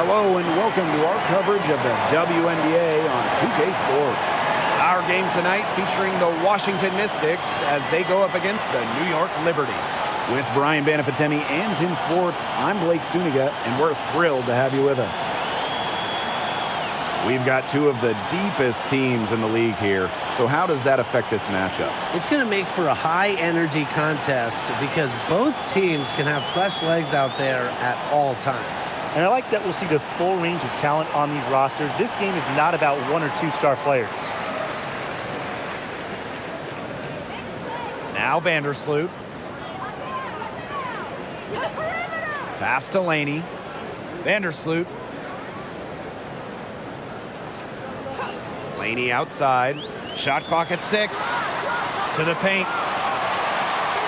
Hello and welcome to our coverage of the WNBA on 2K Sports. Our game tonight featuring the Washington Mystics as they go up against the New York Liberty. With Brian Banafitemi and Tim Swartz, I'm Blake Suniga, and we're thrilled to have you with us. We've got two of the deepest teams in the league here, so how does that affect this matchup? It's going to make for a high-energy contest because both teams can have fresh legs out there at all times. And I like that we'll see the full range of talent on these rosters. This game is not about one or two star players. Now Vandersloot. Pass to Laney. Vandersloot. Laney outside. Shot clock at 6. To the paint.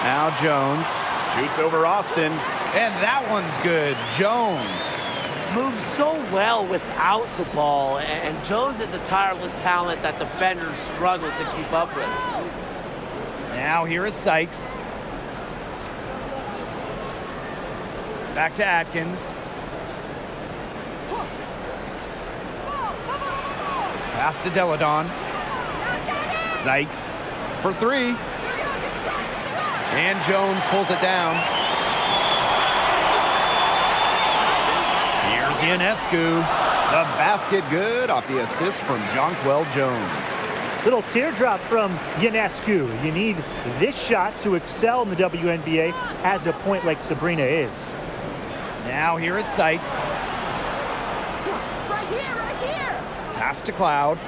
Now Jones. Shoots over Austin. And that one's good. Jones. Moves so well without the ball, and Jones is a tireless talent that defenders struggle to keep up with. Now here is Sykes. Back to Atkins. Pass to Deladon. Sykes for 3. And Jones pulls it down. Here's Ionescu. The basket good off the assist from Jonquel Jones. Little teardrop from Ionescu. You need this shot to excel in the WNBA as a point like Sabrina is. Now here is Sykes. Right here. Pass to Cloud.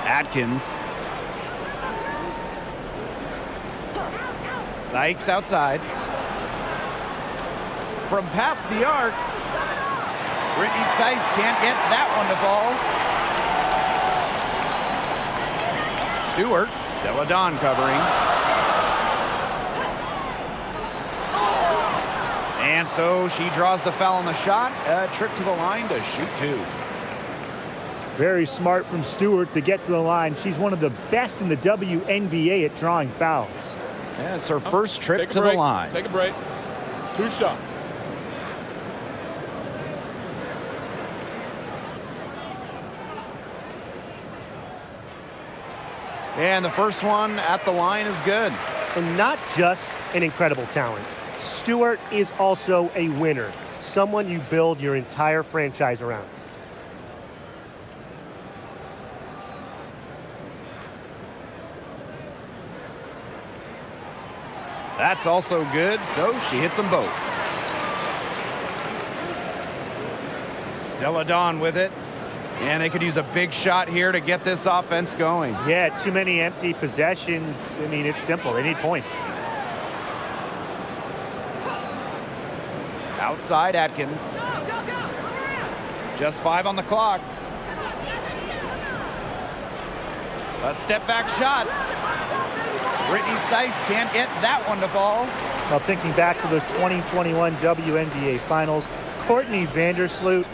Atkins. Sykes outside. From past the arc. Brittany Sykes can't get that one to fall. Stewart. Deladon covering. And so she draws the foul on the shot. A trip to the line to shoot 2. Very smart from Stewart to get to the line. She's one of the best in the WNBA at drawing fouls. Yeah, it's her first trip to the line. Take a break. 2 shots. And the first one at the line is good. And not just an incredible talent. Stewart is also a winner. Someone you build your entire franchise around. That's also good, so she hits them both. Deladon with it. And they could use a big shot here to get this offense going. Yeah, too many empty possessions. I mean, it's simple. They need points. Outside Atkins. Just 5 on the clock. A step back shot. Brittany Sykes can't get that one to fall. Well, thinking back to those 2021 WNBA Finals, Courtney Vandersloot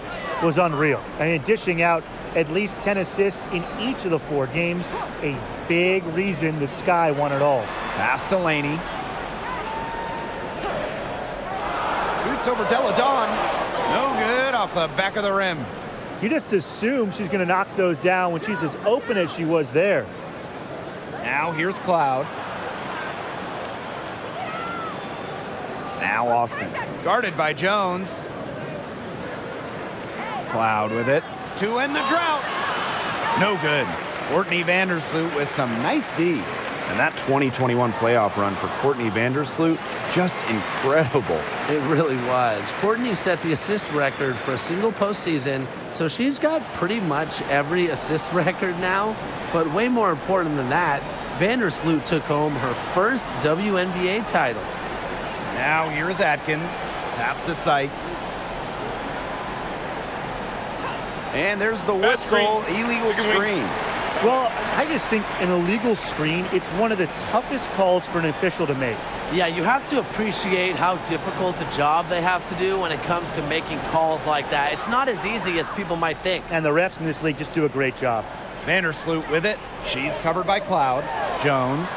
was unreal. I mean, dishing out at least 10 assists in each of the 4 games, a big reason the Sky won it all. Pass to Laney. Shoots over Deladon. No good off the back of the rim. You just assume she's going to knock those down when she's as open as she was there. Now here's Cloud. Now Austin. Guarded by Jones. Cloud with it to end the drought. No good. Courtney Vandersloot with some nice D. And that 2021 playoff run for Courtney Vandersloot, just incredible. It really was. Courtney set the assist record for a single postseason, so she's got pretty much every assist record now. But way more important than that, Vandersloot took home her first WNBA title. Now here is Atkins. Pass to Sykes. And there's the whistle, illegal screen. Well, I just think an illegal screen, it's one of the toughest calls for an official to make. Yeah, you have to appreciate how difficult a job they have to do when it comes to making calls like that. It's not as easy as people might think. And the refs in this league just do a great job. Vandersloot with it. She's covered by Cloud. Jones.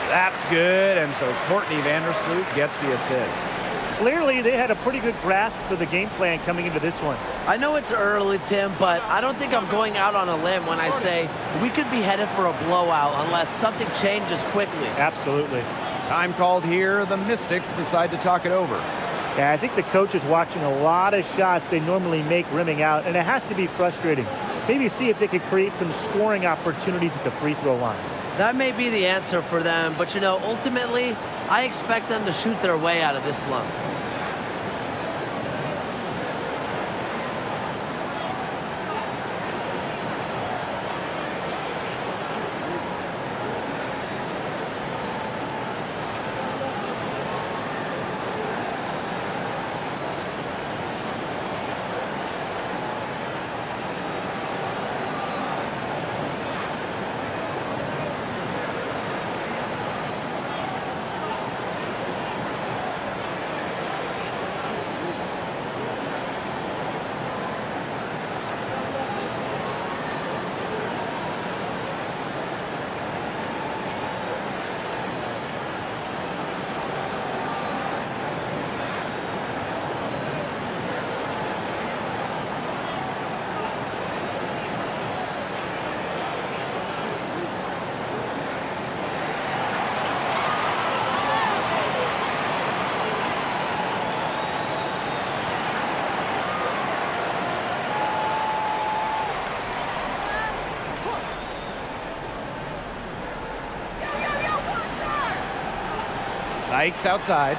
That's good, and so Courtney Vandersloot gets the assist. Clearly, they had a pretty good grasp of the game plan coming into this one. I know it's early, Tim, but I don't think I'm going out on a limb when I say we could be headed for a blowout unless something changes quickly. Absolutely. Time called here. The Mystics decide to talk it over. Yeah, I think the coach is watching a lot of shots they normally make rimming out, and it has to be frustrating. Maybe see if they could create some scoring opportunities at the free throw line. That may be the answer for them, but ultimately, I expect them to shoot their way out of this slump. Sykes outside.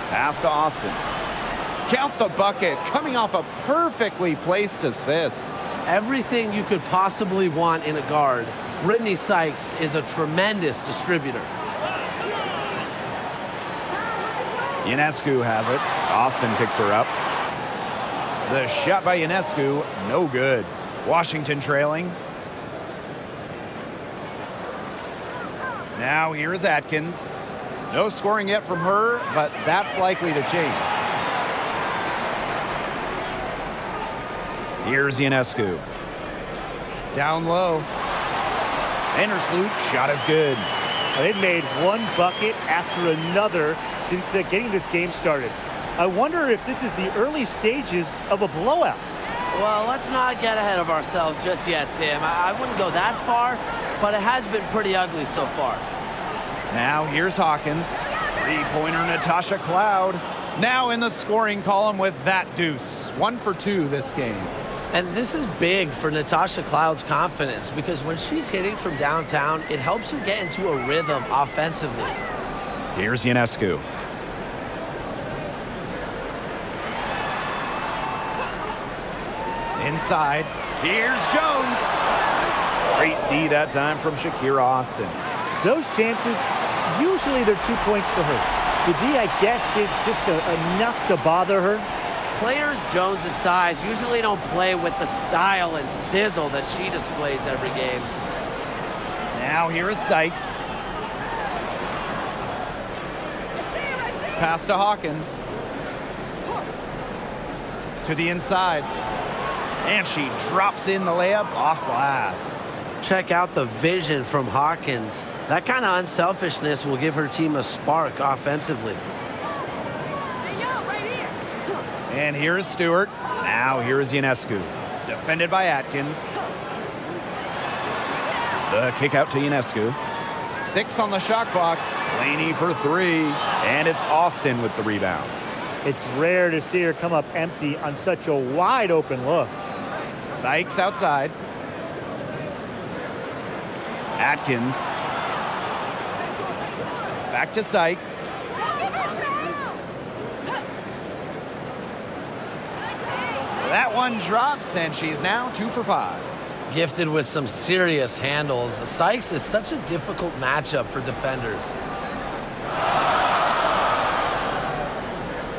Pass to Austin. Count the bucket, coming off a perfectly placed assist. Everything you could possibly want in a guard. Brittany Sykes is a tremendous distributor. Ionescu has it. Austin picks her up. The shot by Ionescu, no good. Washington trailing. Now here is Atkins. No scoring yet from her, but that's likely to change. Here's Ionescu. Down low. Vandersloot, shot is good. They've made one bucket after another since getting this game started. I wonder if this is the early stages of a blowout. Well, let's not get ahead of ourselves just yet, Tim. I wouldn't go that far, but it has been pretty ugly so far. Now here's Hawkins. Three-pointer Natasha Cloud. Now in the scoring column with that deuce. 1 for 2 this game. And this is big for Natasha Cloud's confidence because when she's hitting from downtown, it helps her get into a rhythm offensively. Here's Ionescu. Inside. Here's Jones. Great D that time from Shakira Austin. Those chances, usually they're 2 points for her. The D, I guess, did just enough to bother her. Players Jones' size usually don't play with the style and sizzle that she displays every game. Now here is Sykes. Pass to Hawkins. To the inside. And she drops in the layup off glass. Check out the vision from Hawkins. That kind of unselfishness will give her team a spark offensively. And here is Stewart. Now here is Ionescu. Defended by Atkins. The kick out to Ionescu. 6 on the shot clock. Laney for 3. And it's Austin with the rebound. It's rare to see her come up empty on such a wide open look. Sykes outside. Atkins. Back to Sykes. That one drops, and she's now 2 for 5. Gifted with some serious handles, Sykes is such a difficult matchup for defenders.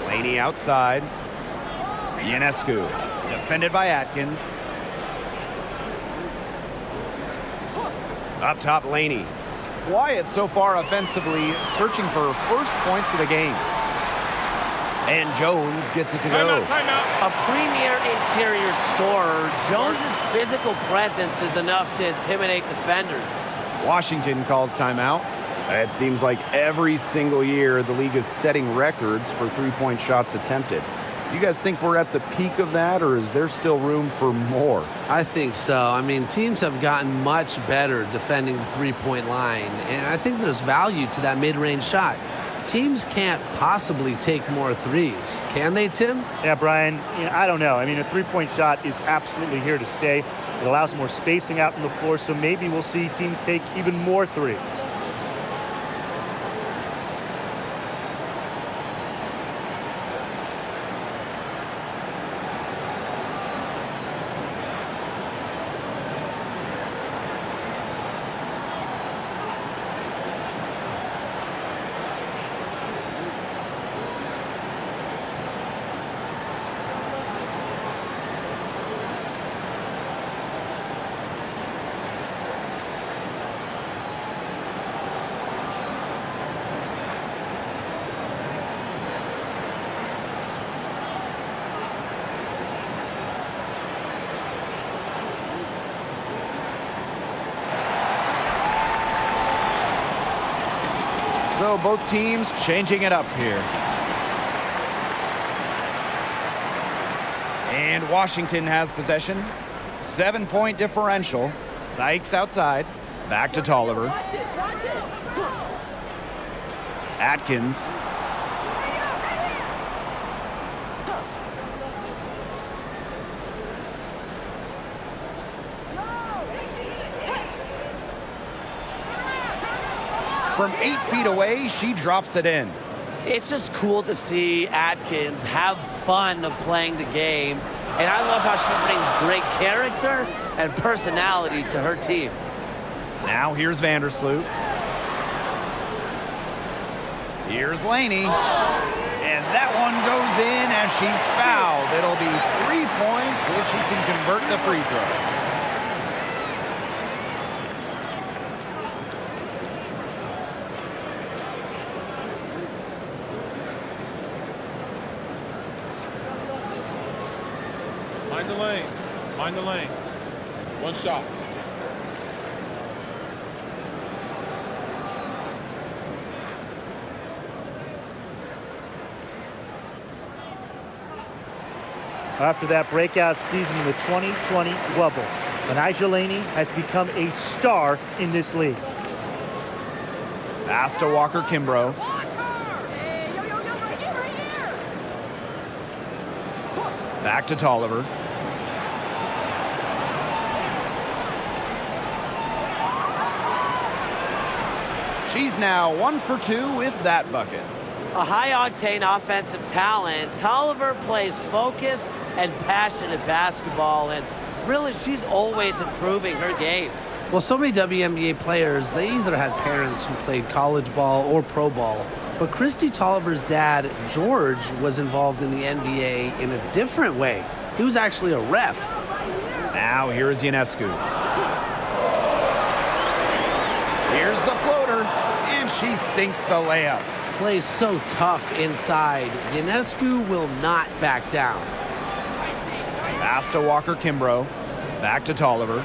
Laney outside. Ionescu. Defended by Atkins. Up top, Laney. Quiet so far offensively, searching for her first points of the game. And Jones gets it to Timeout, go. timeout. A premier interior scorer, Jones's physical presence is enough to intimidate defenders. Washington calls timeout. It seems like every single year the league is setting records for three-point shots attempted. You guys think we're at the peak of that, or is there still room for more? I think so. I mean, teams have gotten much better defending the three-point line, and I think there's value to that mid-range shot. Teams can't possibly take more threes. Can they, Tim? Yeah, Brian, I don't know. I mean, a three-point shot is absolutely here to stay. It allows more spacing out on the floor, so maybe we'll see teams take even more threes. So both teams changing it up here. And Washington has possession. 7-point differential. Sykes outside. Back to Tolliver. Watch this. Atkins. From 8 feet away, she drops it in. It's just cool to see Atkins have fun of playing the game. And I love how she brings great character and personality to her team. Now here's Vandersloot. Here's Laney. And that one goes in as she's fouled. It'll be 3 points if she can convert the free throw. Mind the lanes. One shot. After that breakout season in the 2020 bubble, Anaja Laney has become a star in this league. Pass to Walker Kimbrough. Hey, yo, right here. Back to Tolliver. She's now 1 for 2 with that bucket. A high-octane offensive talent, Tolliver plays focused and passionate basketball, and really she's always improving her game. Well, so many WNBA players, they either had parents who played college ball or pro ball. But Christy Tolliver's dad, George, was involved in the NBA in a different way. He was actually a ref. Now here's Ionescu. Here's the floater, and she sinks the layup. Plays so tough inside. Ionescu will not back down. Pass to Walker Kimbrough. Back to Tolliver.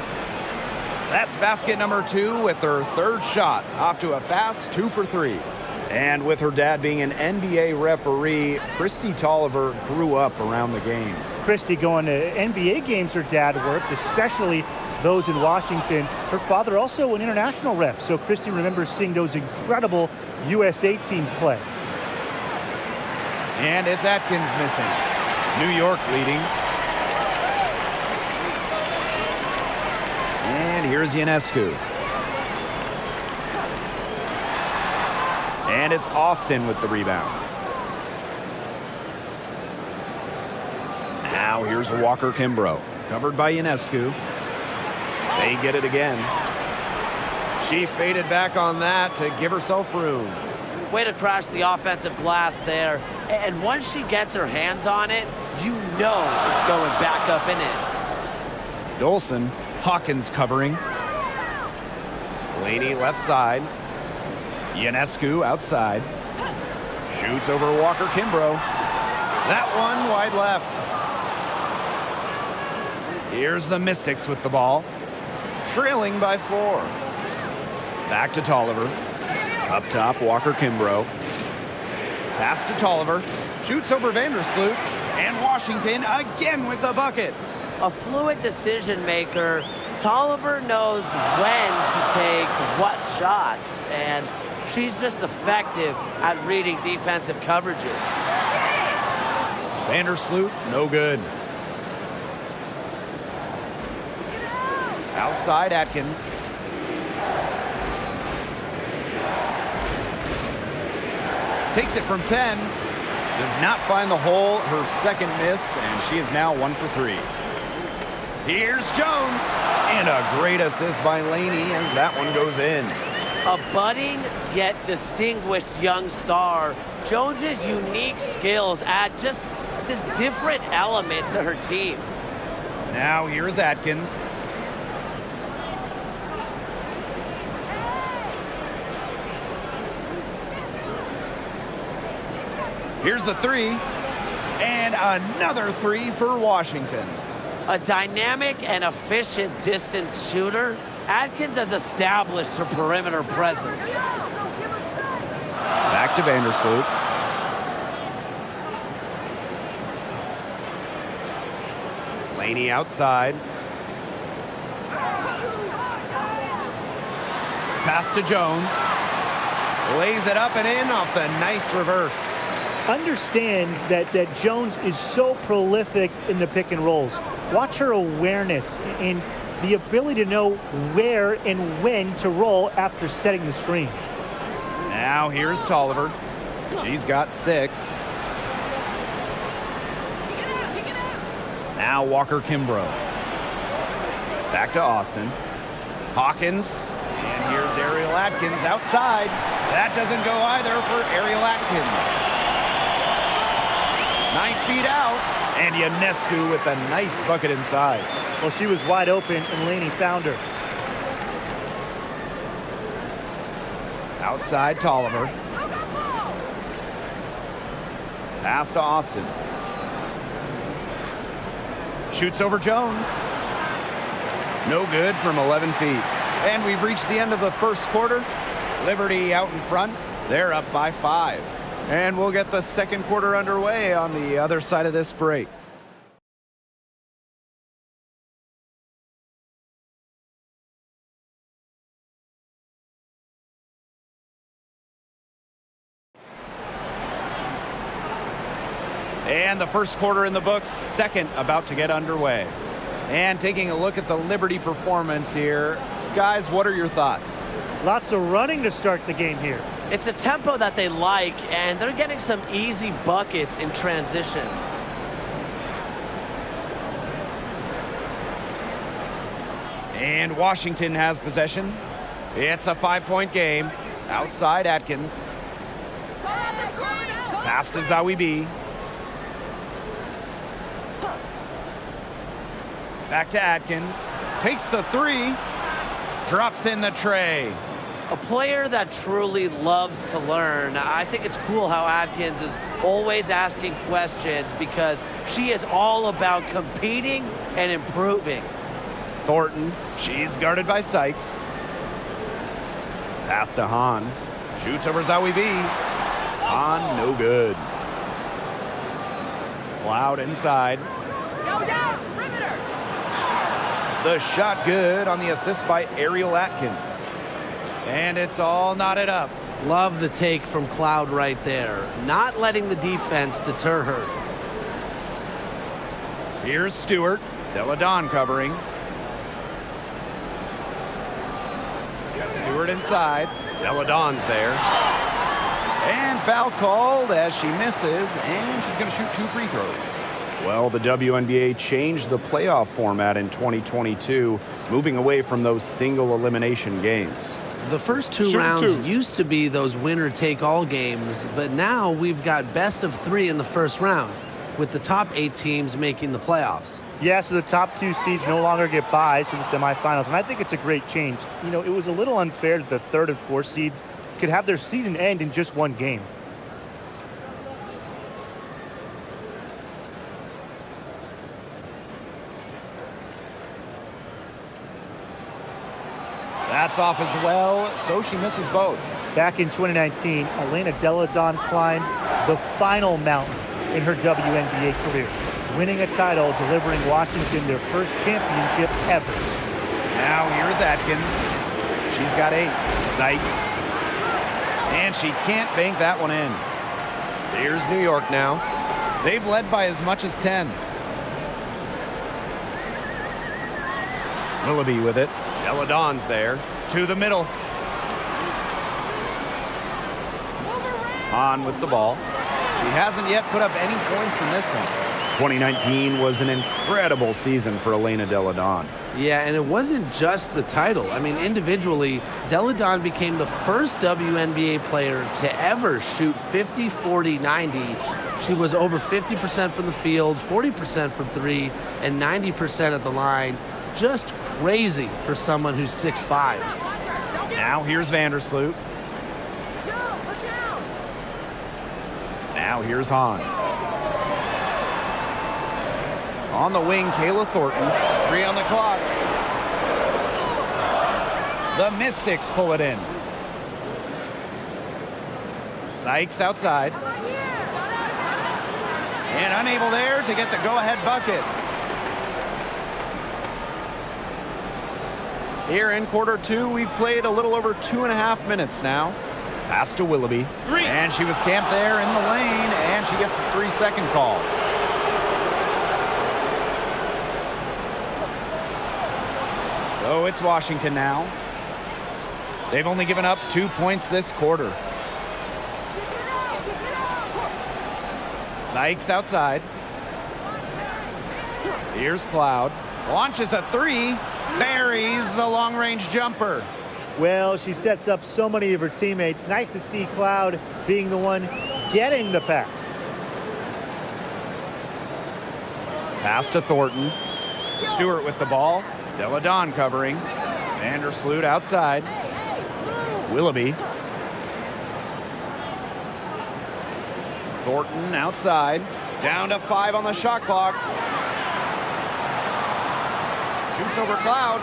That's basket number 2 with her third shot. Off to a fast 2 for 3. And with her dad being an NBA referee, Christy Tolliver grew up around the game. Christy going to NBA games her dad worked, especially those in Washington. Her father also an international ref, so Christy remembers seeing those incredible USA teams play. And it's Atkins missing. New York leading. And here's Ionescu. And it's Austin with the rebound. Now here's Walker Kimbrough. Covered by Ionescu. They get it again. She faded back on that to give herself room. Way to crash the offensive glass there. And once she gets her hands on it, you know it's going back up and in. Dolson, Hawkins covering. Laney left side. Ionescu outside. Shoots over Walker Kimbrough. That one wide left. Here's the Mystics with the ball. Trailing by 4. Back to Tolliver. Up top, Walker Kimbrough. Pass to Tolliver. Shoots over Vandersloot. And Washington again with the bucket. A fluid decision maker. Tolliver knows when to take what shots, and she's just effective at reading defensive coverages. Vandersloot, no good. Outside Atkins. Takes it from 10. Does not find the hole. Her second miss, and she is now 1 for 3. Here's Jones. And a great assist by Laney as that one goes in. A budding yet distinguished young star. Jones's unique skills add just this different element to her team. Now here's Atkins. Here's the 3. And another 3 for Washington. A dynamic and efficient distance shooter, Atkins has established her perimeter presence. Back to Vandersloot. Laney outside. Pass to Jones. Lays it up and in off the nice reverse. Understands that Jones is so prolific in the pick and rolls. Watch her awareness and the ability to know where and when to roll after setting the screen. Now here's Tolliver. She's got 6. Now Walker Kimbrough. Back to Austin. Hawkins. And here's Ariel Atkins outside. That doesn't go either for Ariel Atkins. 9 feet out. And Ionescu with a nice bucket inside. Well, she was wide open and Laney found her. Outside Tolliver. Pass to Austin. Shoots over Jones. No good from 11 feet. And we've reached the end of the first quarter. Liberty out in front. They're up by 5. And we'll get the second quarter underway on the other side of this break. And the first quarter in the books, second about to get underway. And taking a look at the Liberty performance here. Guys, what are your thoughts? Lots of running to start the game here. It's a tempo that they like, and they're getting some easy buckets in transition. And Washington has possession. It's a 5-point game. Outside Atkins. Pass to Zawibi. Back to Atkins. Takes the 3. Drops in the tray. A player that truly loves to learn. I think it's cool how Atkins is always asking questions because she is all about competing and improving. Thornton, she's guarded by Sykes. Pass to Hahn. Shoots over Zawibi. Hahn, no good. Loud inside. The shot good on the assist by Ariel Atkins. And it's all knotted up. Love the take from Cloud right there. Not letting the defense deter her. Here's Stewart. Deladon covering. Stewart inside. Deladon's there. And foul called as she misses, and she's going to shoot 2 free throws. Well, the WNBA changed the playoff format in 2022, moving away from those single elimination games. The first 2 rounds used to be those winner-take-all games, but now we've got best of 3 in the first round, with the top 8 teams making the playoffs. Yeah, so the top 2 seeds no longer get byes to the semifinals, and I think it's a great change. You know, it was a little unfair that the 3rd and 4th seeds could have their season end in just 1 game. That's off as well, so she misses both. Back in 2019, Elena Delle Donne climbed the final mountain in her WNBA career, winning a title, delivering Washington their first championship ever. Now here's Atkins. She's got 8. Sykes. And she can't bank that one in. Here's New York now. They've led by as much as 10. Willoughby with it. Delle Donne's there. To the middle. On with the ball. She hasn't yet put up any points in this one. 2019 was an incredible season for Elena Delle Donne. Yeah, and it wasn't just the title. I mean, individually, Delle Donne became the first WNBA player to ever shoot 50, 40, 90. She was over 50% from the field, 40% from 3, and 90% at the line. Just crazy for someone who's 6'5". Now here's Vandersloot. Now here's Hahn. On the wing, Kayla Thornton. 3 on the clock. The Mystics pull it in. Sykes outside. And unable there to get the go-ahead bucket. Here in quarter 2, we've played a little over 2.5 minutes now. Pass to Willoughby. 3. And she was camped there in the lane, and she gets a 3-second call. So it's Washington now. They've only given up 2 points this quarter. Sykes outside. Here's Cloud. Launches a 3. Buries the long-range jumper. Well, she sets up so many of her teammates. Nice to see Cloud being the one getting the pass. Pass to Thornton. Stewart with the ball. Delle Donne covering. Vandersloot outside. Willoughby. Thornton outside. Down to 5 on the shot clock. Shoots over Cloud.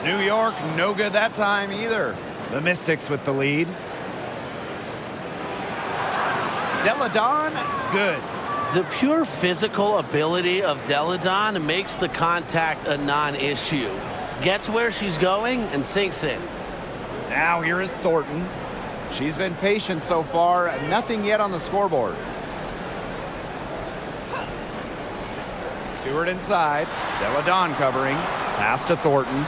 New York, no good that time either. The Mystics with the lead. Delle Donne, good. The pure physical ability of Delle Donne makes the contact a non-issue. Gets where she's going and sinks in. Now here is Thornton. She's been patient so far. Nothing yet on the scoreboard. Stewart inside. Delle Donne covering. Pass to Thornton.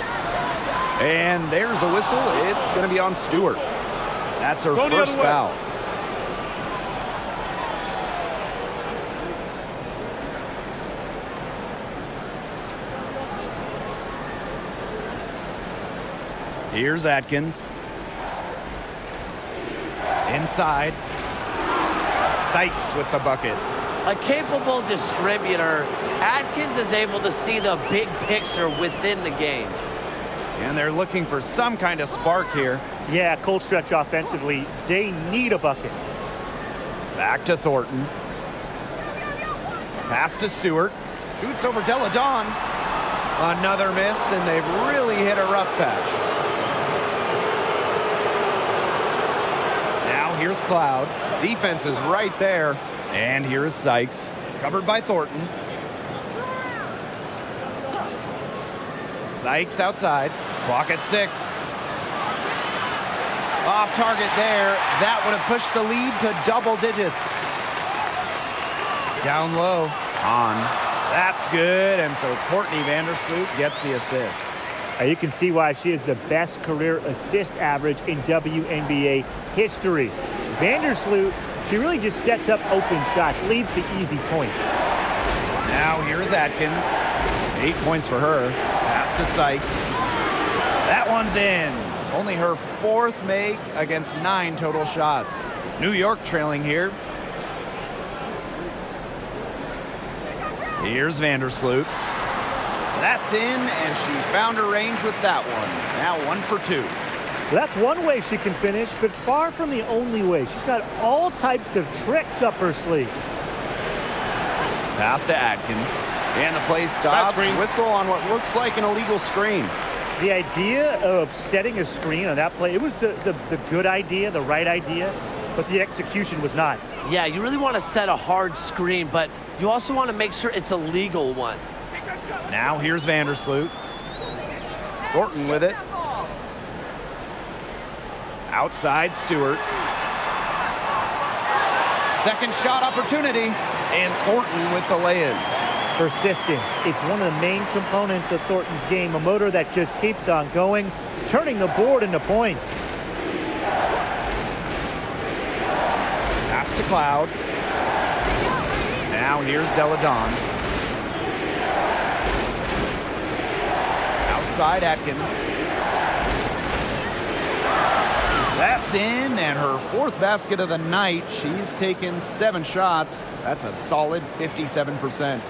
And there's a whistle. It's going to be on Stewart. That's her first foul. Here's Atkins. Inside. Sykes with the bucket. A capable distributor, Atkins is able to see the big picture within the game. And they're looking for some kind of spark here. Yeah, cold stretch offensively. They need a bucket. Back to Thornton. Pass to Stewart. Shoots over Delle Donne. Another miss, and they've really hit a rough patch. Now here's Cloud. Defense is right there. And here is Sykes. Covered by Thornton. Sykes outside. Clock at 6. Off target there. That would have pushed the lead to double digits. Down low. On. That's good. And so Courtney Vandersloot gets the assist. You can see why she is the best career assist average in WNBA history. Vandersloot, she really just sets up open shots, leads to easy points. Now here's Atkins. 8 points for her. Pass to Sykes. That one's in. Only her 4th make against 9 total shots. New York trailing here. Here's Vandersloot. That's in, and she found her range with that one. Now 1 for 2. That's one way she can finish, but far from the only way. She's got all types of tricks up her sleeve. Pass to Atkins. And the play stops. Whistle on what looks like an illegal screen. The idea of setting a screen on that play, it was the good idea, the right idea, but the execution was not. Yeah, you really want to set a hard screen, but you also want to make sure it's a legal one. Now here's Vandersloot. Thornton with it. Outside Stewart. Second shot opportunity, and Thornton with the lay-in. Persistence. It's one of the main components of Thornton's game, a motor that just keeps on going, turning the board into points. Pass to Cloud. Now here's Deladon. Outside Atkins. That's in, and her fourth basket of the night. She's taken 7 shots. That's a solid 57%.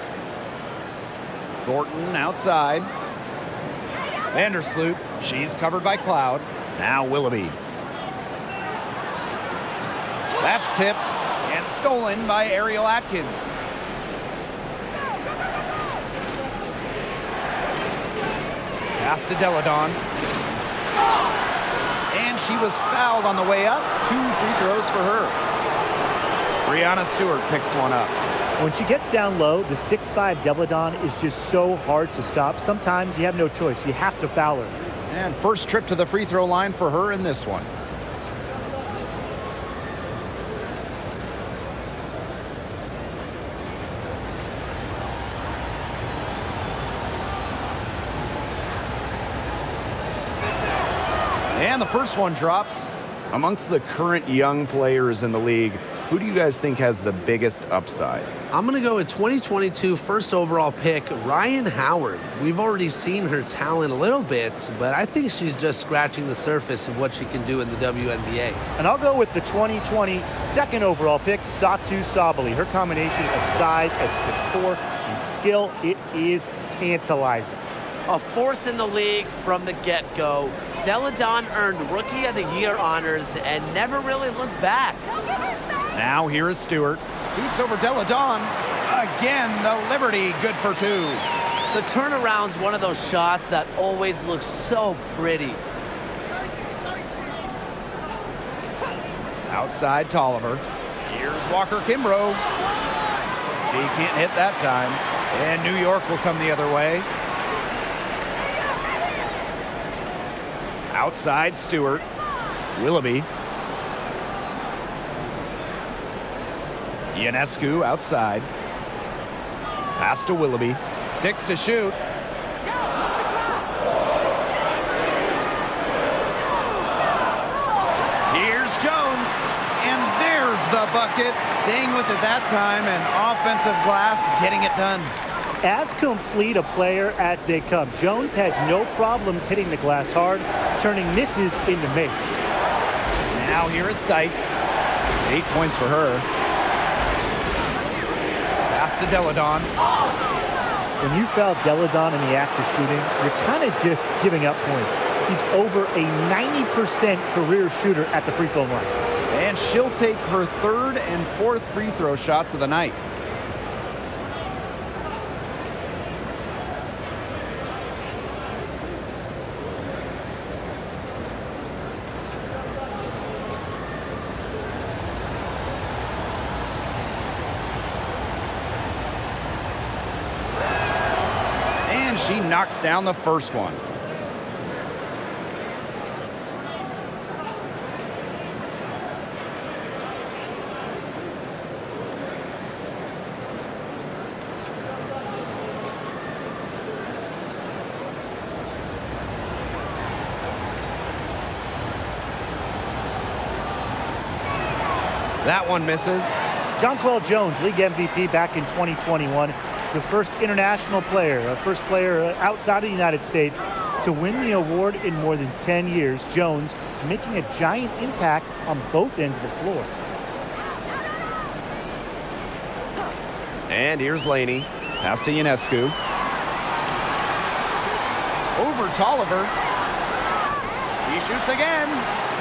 Thornton outside. Vandersloot, she's covered by Cloud. Now Willoughby. That's tipped and stolen by Ariel Atkins. Pass to Deladon. And she was fouled on the way up. 2 free throws for her. Brianna Stewart picks one up. When she gets down low, the 6'5" Deladon is just so hard to stop. Sometimes you have no choice. You have to foul her. And first trip to the free throw line for her in this one. And the first one drops. Amongst the current young players in the league, who do you guys think has the biggest upside? I'm going to go with 2022 first overall pick, Ryan Howard. We've already seen her talent a little bit, but I think she's just scratching the surface of what she can do in the WNBA. And I'll go with the 2020 second overall pick, Satu Sabali. Her combination of size at 6'4" and skill, it is tantalizing. A force in the league from the get-go. Deladon earned Rookie of the Year honors and never really looked back. Now here is Stewart. Shoots over Deladon. Again, the Liberty, good for 2. The turnaround's one of those shots that always looks so pretty. Outside Tolliver. Here's Walker Kimbrough. He can't hit that time. And New York will come the other way. Outside Stewart. Willoughby. Ionescu outside. Pass to Willoughby. 6 to shoot. Here's Jones. And there's the bucket. Staying with it that time. And offensive glass getting it done. As complete a player as they come, Jones has no problems hitting the glass hard, turning misses into makes. Now here is Sykes. 8 points for her. Pass to Deladon. When you foul Deladon in the act of shooting, you're kind of just giving up points. She's over a 90% career shooter at the free throw line. And she'll take her 3rd and 4th free throw shots of the night. She knocks down the first one. That one misses. Jonquel Jones, league MVP back in 2021. The first international player, the first player outside of the United States to win the award in more than 10 years. Jones making a giant impact on both ends of the floor. And here's Laney. Pass to Ionescu. Over Tolliver. He shoots again.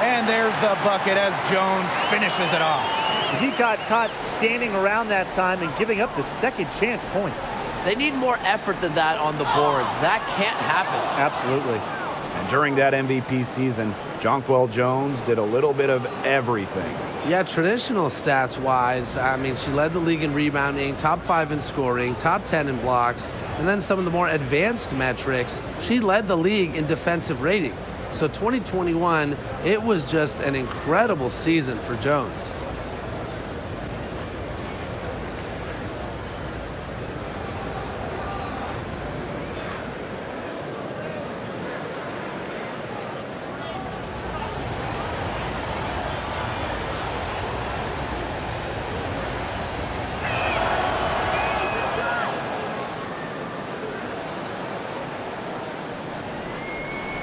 And there's the bucket as Jones finishes it off. He got caught standing around that time and giving up the second chance points. They need more effort than that on the boards. That can't happen. Absolutely. during that MVP season, Jonquel Jones did a little bit of everything. Yeah, traditional stats-wise, I mean, she led the league in rebounding, top 5 in scoring, top 10 in blocks, and then some of the more advanced metrics, she led the league in defensive rating. So 2021, it was just an incredible season for Jones.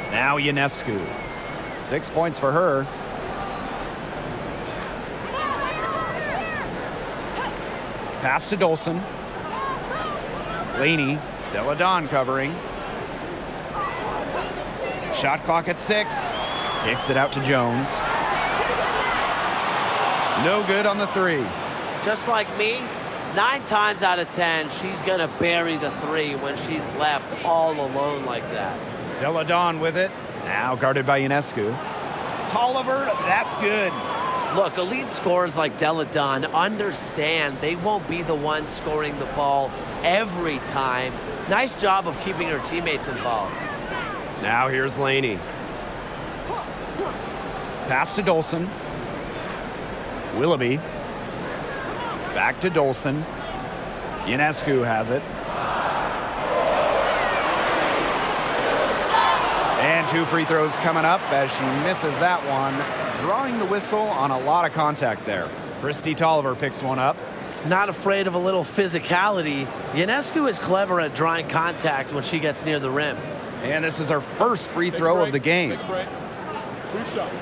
Now Ionescu. 6 points for her. Pass to Dolson. Laney. Deladon covering. Shot clock at 6. Kicks it out to Jones. No good on the 3. Just like me, 9 times out of 10, she's going to bury the 3 when she's left all alone like that. Deladon with it. Now guarded by Ionescu. Tolliver, that's good. Look, elite scorers like Deladon understand they won't be the one scoring the ball every time. Nice job of keeping her teammates involved. Now here's Laney. Pass to Dolson. Willoughby. Back to Dolson. Ionescu has it. And 2 free throws coming up as she misses that one. Drawing the whistle on a lot of contact there. Christy Tolliver picks one up. Not afraid of a little physicality. Ionescu is clever at drawing contact when she gets near the rim. And this is her first free throw of the game. Take a break. 2 shots.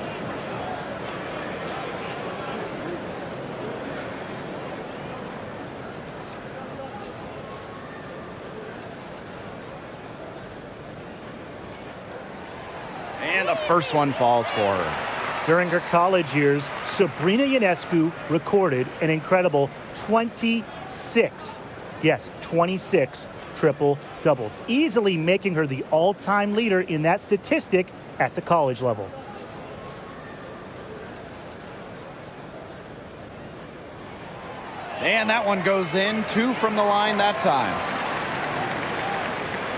And the first one falls for her. During her college years, Sabrina Ionescu recorded an incredible 26, yes, 26 triple doubles, easily making her the all-time leader in that statistic at the college level. And that one goes in. 2 from the line that time.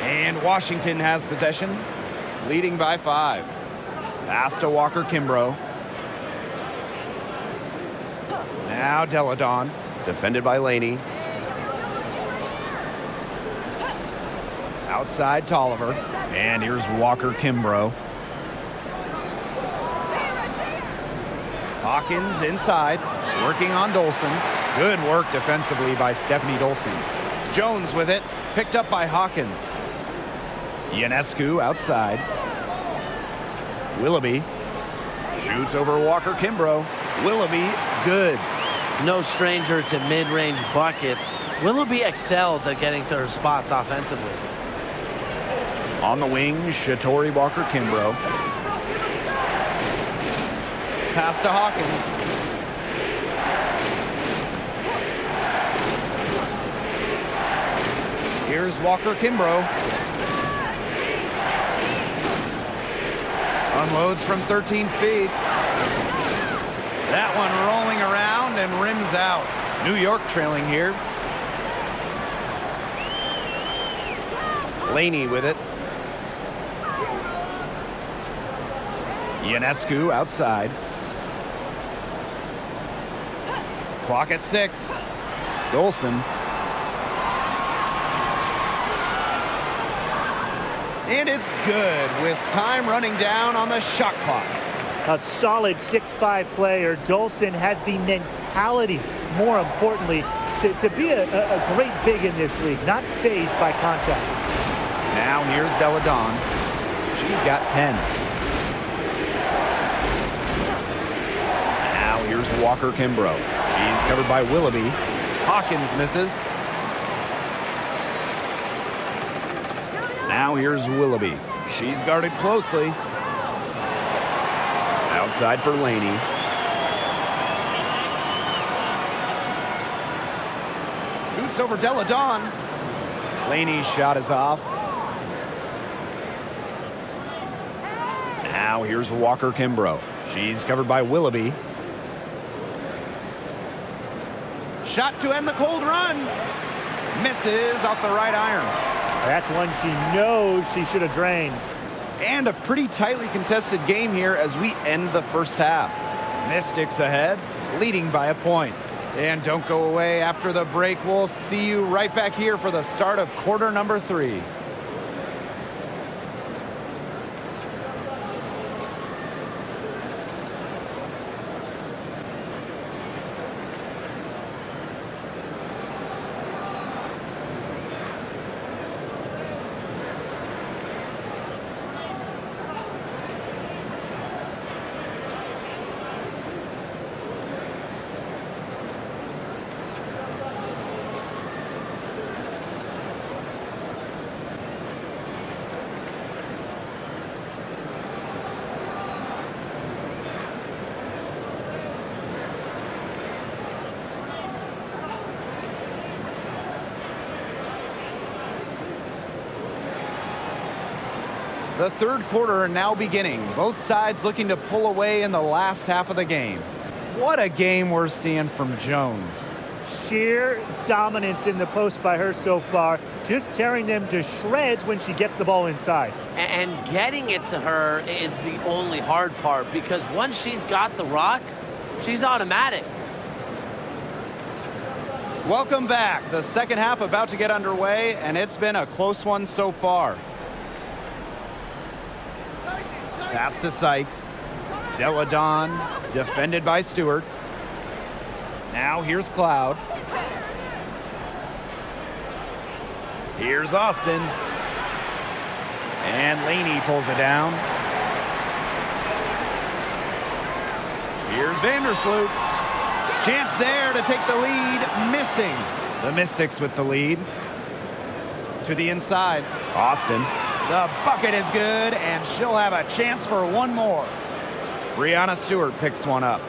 And Washington has possession, leading by 5. Pass to Walker Kimbrough. Now Deladon, defended by Laney. Outside Tolliver. And here's Walker Kimbrough. Hawkins inside, working on Dolson. Good work defensively by Stephanie Dolson. Jones with it, picked up by Hawkins. Ionescu outside. Willoughby shoots over Walker Kimbrough. Willoughby, good. No stranger to mid-range buckets. Willoughby excels at getting to her spots offensively. On the wing, Shatori Walker Kimbrough. Pass to Hawkins. Here's Walker Kimbrough. Unloads from 13 feet. That one rolling around and rims out. New York trailing here. Laney with it. Ionescu outside. Clock at 6. Dolson. And it's good with time running down on the shot clock. A solid 6'5 player. Dolson has the mentality, more importantly, to be a great big in this league, not fazed by contact. Now here's Deladon. She's got 10. Now here's Walker Kimbrough. He's covered by Willoughby. Hawkins misses. Now here's Willoughby. She's guarded closely. Outside for Laney. Shoots over Deladon. Laney's shot is off. Now here's Walker Kimbrough. She's covered by Willoughby. Shot to end the cold run. Misses off the right iron. That's one she knows she should have drained. And a pretty tightly contested game here as we end the first half. Mystics ahead, leading by a point. And don't go away after the break. We'll see you right back here for the start of quarter number 3. The third quarter now beginning. Both sides looking to pull away in the last half of the game. What a game we're seeing from Jones. Sheer dominance in the post by her so far, just tearing them to shreds when she gets the ball inside. And getting it to her is the only hard part, because once she's got the rock, she's automatic. Welcome back. The second half about to get underway, and it's been a close one so far. Pass to Sykes. Deladon defended by Stewart. Now here's Cloud. Here's Austin. And Laney pulls it down. Here's Vandersloot. Chance there to take the lead, missing. The Mystics with the lead. To the inside, Austin. The bucket is good, and she'll have a chance for one more. Brianna Stewart picks one up.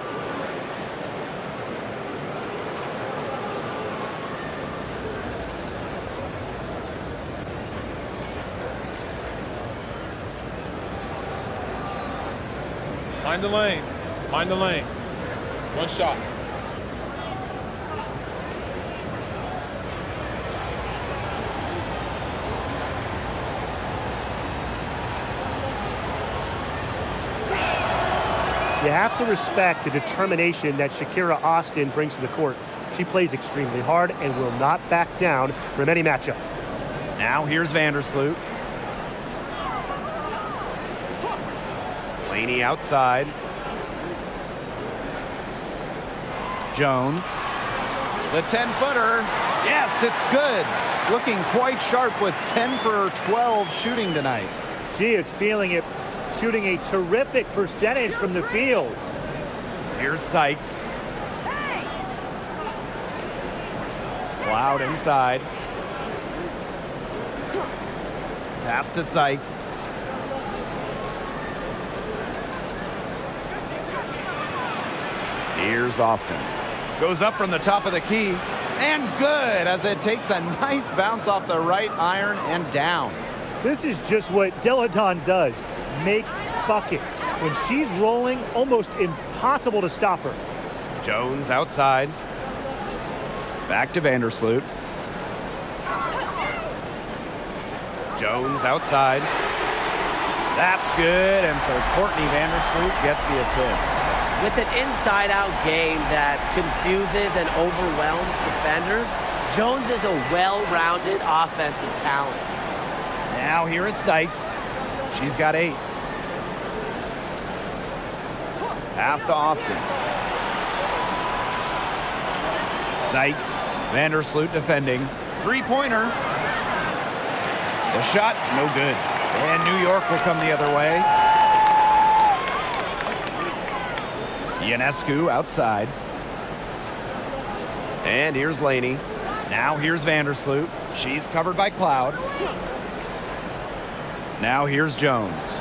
Mind the lanes. Mind the lanes. One shot. You have to respect the determination that Shakira Austin brings to the court. She plays extremely hard and will not back down from any matchup. Now here's Vandersloot. Laney outside. Jones. The 10-footer. Yes, it's good. Looking quite sharp with 10 for 12 shooting tonight. She is feeling it, shooting a terrific percentage from the field. Here's Sykes. Cloud inside. Pass to Sykes. Here's Austin. Goes up from the top of the key. And good, as it takes a nice bounce off the right iron and down. This is just what Deladon does. Make buckets. When she's rolling, almost impossible to stop her. Jones outside. Back to Vandersloot. Jones outside. That's good, and so Courtney Vandersloot gets the assist. With an inside-out game that confuses and overwhelms defenders, Jones is a well-rounded offensive talent. Now here is Sykes. She's got 8. Pass to Austin. Sykes, Vandersloot defending. 3-pointer. The shot, no good. And New York will come the other way. Ionescu outside. And here's Laney. Now here's Vandersloot. She's covered by Cloud. Now here's Jones.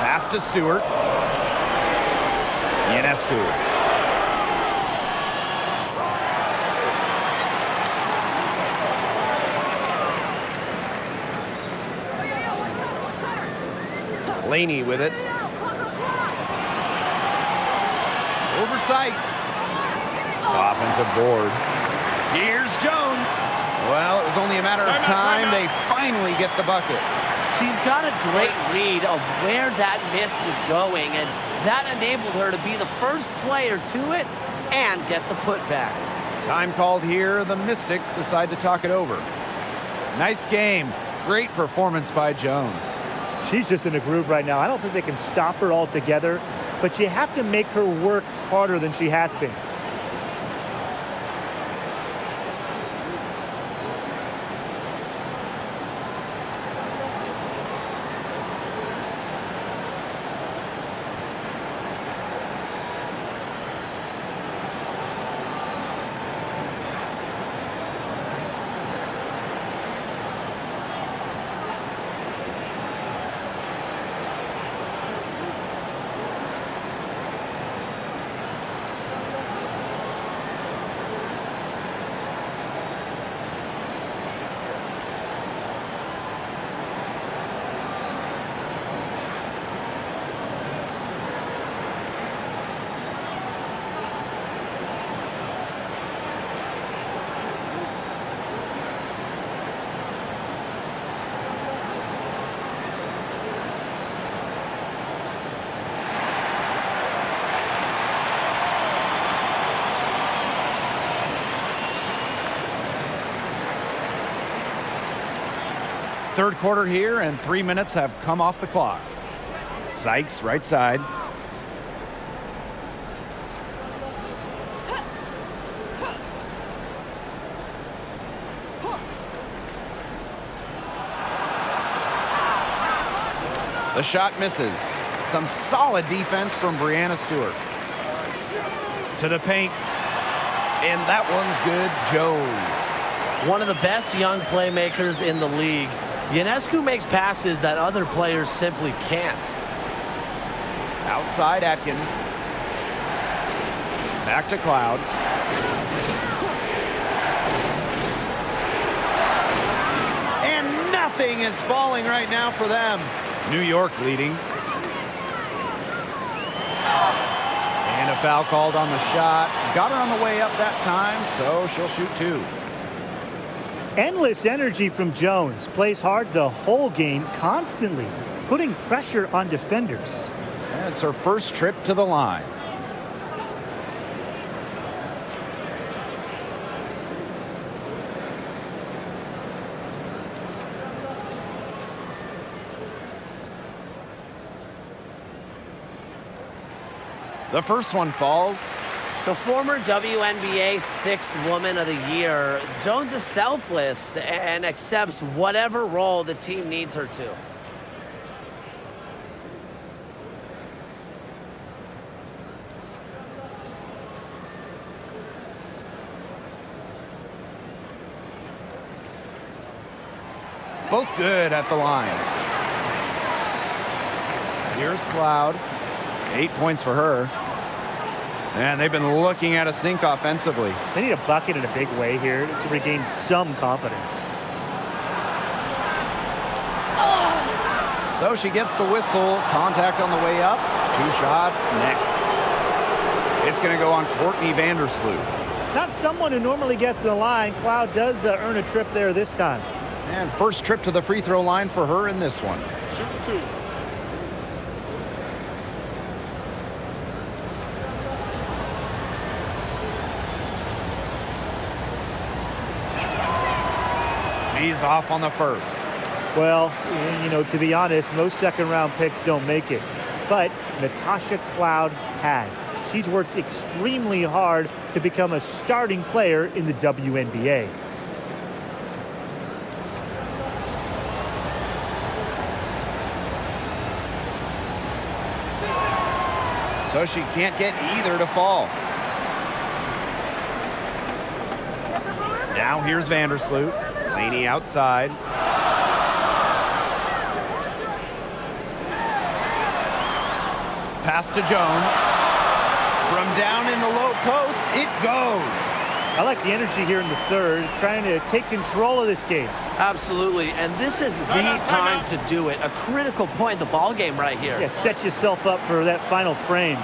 Pass to Stewart. Ionescu. Laney with it. Over Sykes. Offensive board. Here's Jones. Well, it was only a matter of time. They finally get the bucket. She's got a great read of where that miss was going, and that enabled her to be the first player to it and get the putback. Time called here. The Mystics decide to talk it over. Nice game. Great performance by Jones. She's just in a groove right now. I don't think they can stop her altogether, but you have to make her work harder than she has been. Third quarter here, and 3 minutes have come off the clock. Sykes, right side. The shot misses. Some solid defense from Brianna Stewart. To the paint. And that one's good. Jones. One of the best young playmakers in the league. Ionescu makes passes that other players simply can't. Outside Atkins. Back to Cloud. And nothing is falling right now for them. New York leading. And a foul called on the shot. Got her on the way up that time, so she'll shoot two. Endless energy from Jones. Plays hard the whole game, constantly putting pressure on defenders. And it's her first trip to the line. The first one falls. The former WNBA Sixth Woman of the Year, Jones is selfless and accepts whatever role the team needs her to. Both good at the line. Here's Cloud. 8 points for her. And they've been looking at a sink offensively. They need a bucket in a big way here to regain some confidence. So she gets the whistle. Contact on the way up. 2 shots next. It's going to go on Courtney Vandersloot. Not someone who normally gets to the line. Cloud does earn a trip there this time. And first trip to the free throw line for her in this one. Shoot two. She's off on the first. Well, you know, to be honest, most second-round picks don't make it. But Natasha Cloud has. She's worked extremely hard to become a starting player in the WNBA. So she can't get either to fall. Now here's Vandersloot. Laney outside. Pass to Jones. From down in the low post, it goes. I like the energy here in the third, trying to take control of this game. Absolutely, and this is the time to do it. A critical point in the ball game right here. Yeah, set yourself up for that final frame.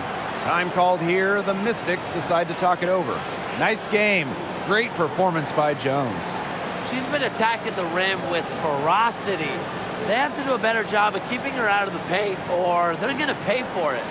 Time called here. The Mystics decide to talk it over. Nice game. Great performance by Jones. She's been attacking the rim with ferocity. They have to do a better job of keeping her out of the paint, or they're going to pay for it.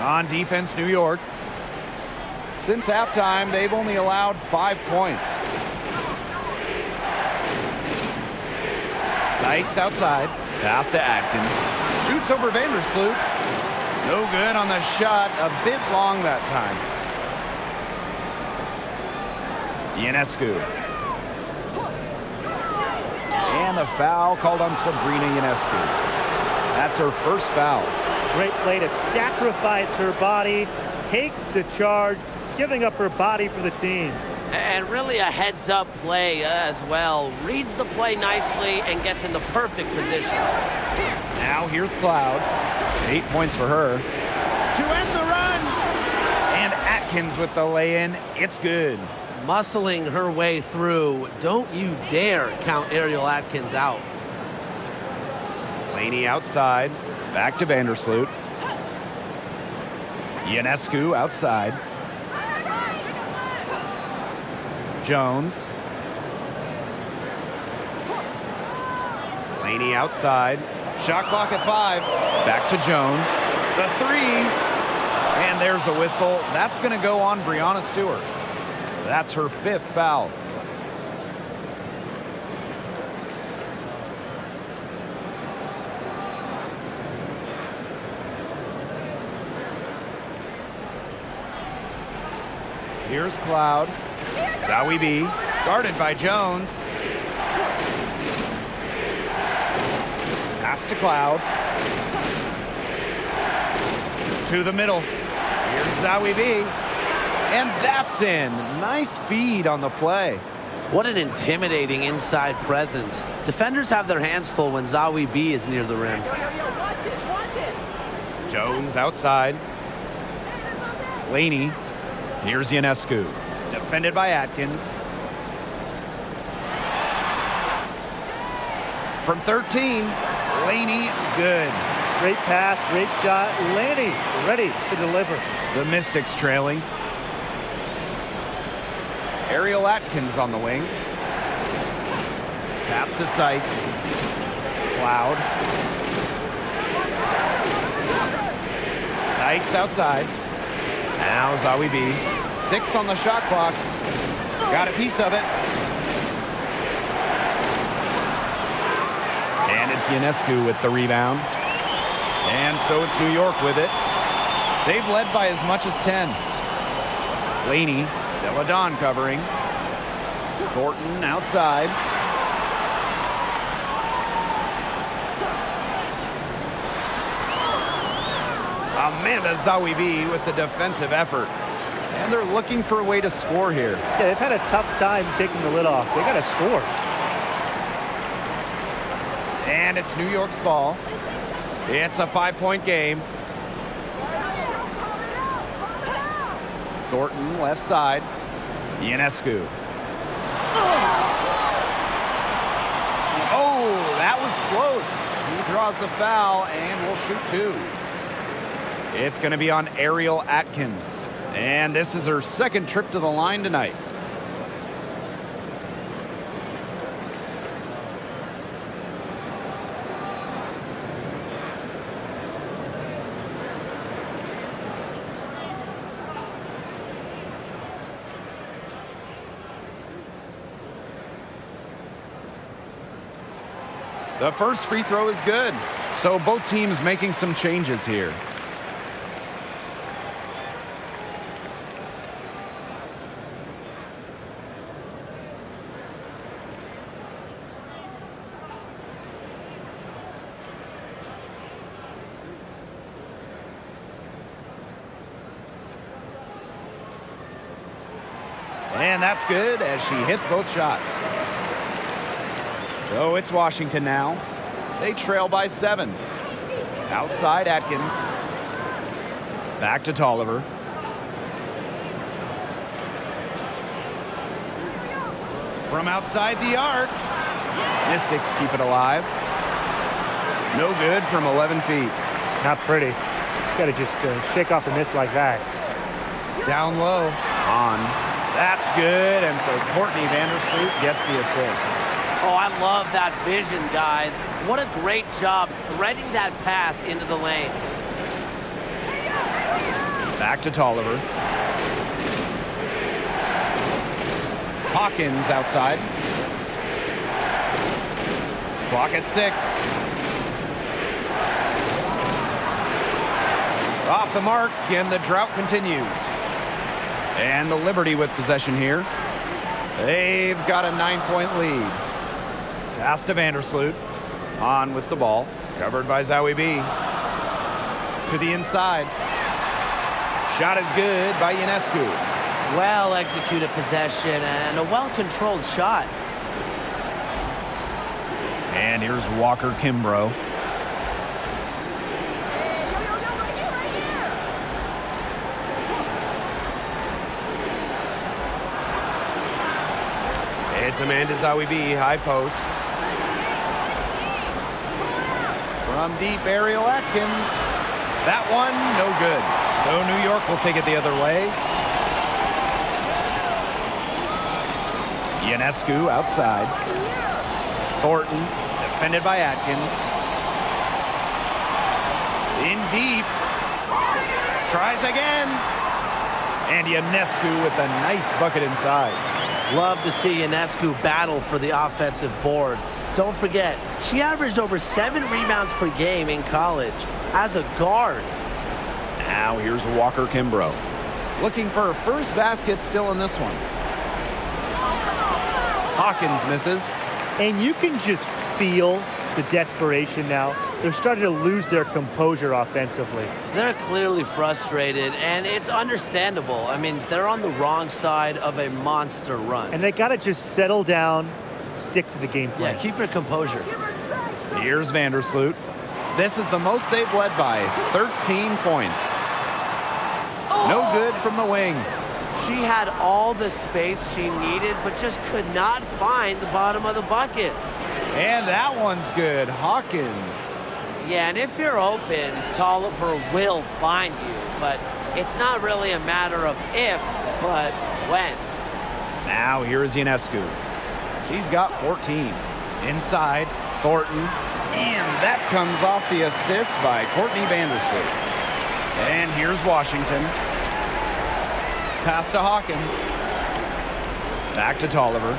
On defense, New York. Since halftime, they've only allowed 5 points. Sykes outside. Pass to Atkins. Shoots over Vandersloot. No good on the shot. A bit long that time. Ionescu. And a foul called on Sabrina Ionescu. That's her first foul. Great play to sacrifice her body, take the charge, giving up her body for the team. And really a heads-up play as well. Reads the play nicely and gets in the perfect position. Now here's Cloud. 8 points for her. To end the run! And Atkins with the lay-in. It's good. Muscling her way through. Don't you dare count Ariel Atkins out. Laney outside. Back to Vandersloot. Ionescu outside. Jones. Laney outside. Shot clock at 5. Back to Jones. The 3. And there's a whistle. That's going to go on Breanna Stewart. That's her 5th foul. Here's Cloud. Zawibi, guarded by Jones. Pass to Cloud. To the middle. Here's Zawibi. And that's in. Nice feed on the play. What an intimidating inside presence. Defenders have their hands full when Zawi B is near the rim. Watch this, watch this. Jones outside. Laney. Here's Ionescu. Defended by Atkins. From 13, Laney, good. Great pass, great shot. Laney ready to deliver. The Mystics trailing. Ariel Atkins on the wing. Pass to Sykes. Cloud. Sykes outside. Now Zawi B. 6 on the shot clock. Got a piece of it. And it's Ionescu with the rebound. And so it's New York with it. They've led by as much as 10. Laney, Deladon covering. Thornton outside. Amanda Zawibi with the defensive effort. And they're looking for a way to score here. Yeah, they've had a tough time taking the lid off. They got to score. And it's New York's ball. It's a 5-point game. Thornton left side. Ionescu. that was close. He draws the foul and will shoot 2. It's going to be on Ariel Atkins. And this is her second trip to the line tonight. The first free throw is good. So both teams making some changes here. And that's good as she hits both shots. So it's Washington now. They trail by 7. Outside Atkins. Back to Tolliver. From outside the arc. Mystics keep it alive. No good from 11 feet. Not pretty. Got to just shake off a miss like that. Down low. On. That's good. And so Courtney Vandersloot gets the assist. Oh, I love that vision, guys. What a great job threading that pass into the lane. Back to Tolliver. Hawkins outside. Clock at 6. Off the mark, and the drought continues. And the Liberty with possession here. They've got a 9-point lead. Pass to Vandersloot. On with the ball. Covered by Zowie B. To the inside. Shot is good by Ionescu. Well executed possession and a well-controlled shot. And here's Walker Kimbrough. It's Amanda Zowie B, high post. From deep, Ariel Atkins. That one, no good. So New York will take it the other way. Ionescu outside. Thornton, defended by Atkins. In deep. Tries again. And Ionescu with a nice bucket inside. Love to see Ionescu battle for the offensive board. Don't forget, she averaged over 7 rebounds per game in college as a guard. Now here's Walker Kimbrough. Looking for her first basket still in this one. Hawkins misses. And you can just feel the desperation now. They're starting to lose their composure offensively. They're clearly frustrated, and it's understandable. I mean, they're on the wrong side of a monster run. And they got to just settle down, stick to the game plan. Yeah, keep your composure. Here's Vandersloot. This is the most they've led by, 13 points. No good from the wing. She had all the space she needed, but just could not find the bottom of the bucket. And that one's good. Hawkins. Yeah, and if you're open, Tolliver will find you, but it's not really a matter of if, but when. Now here's Ionescu. She's got 14. Inside, Thornton. And that comes off the assist by Courtney Vandersloot. And here's Washington. Pass to Hawkins. Back to Tolliver.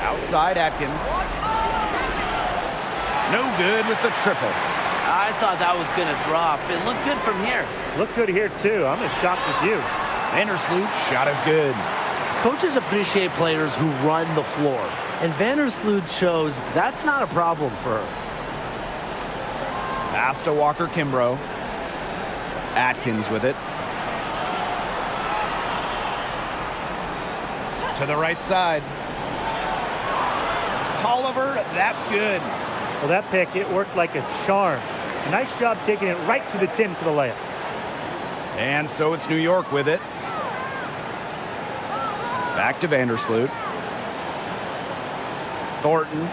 Outside Atkins. No good with the triple. I thought that was going to drop. It looked good from here. Look good here, too. I'm as shocked as you. Vandersloot, shot is good. Coaches appreciate players who run the floor, and Vandersloot shows that's not a problem for her. Pass to Walker Kimbrough. Atkins with it. To the right side. Tolliver, that's good. Well, that pick, it worked like a charm. A nice job taking it right to the tin for the layup. And so it's New York with it. Back to Vandersloot. Thornton.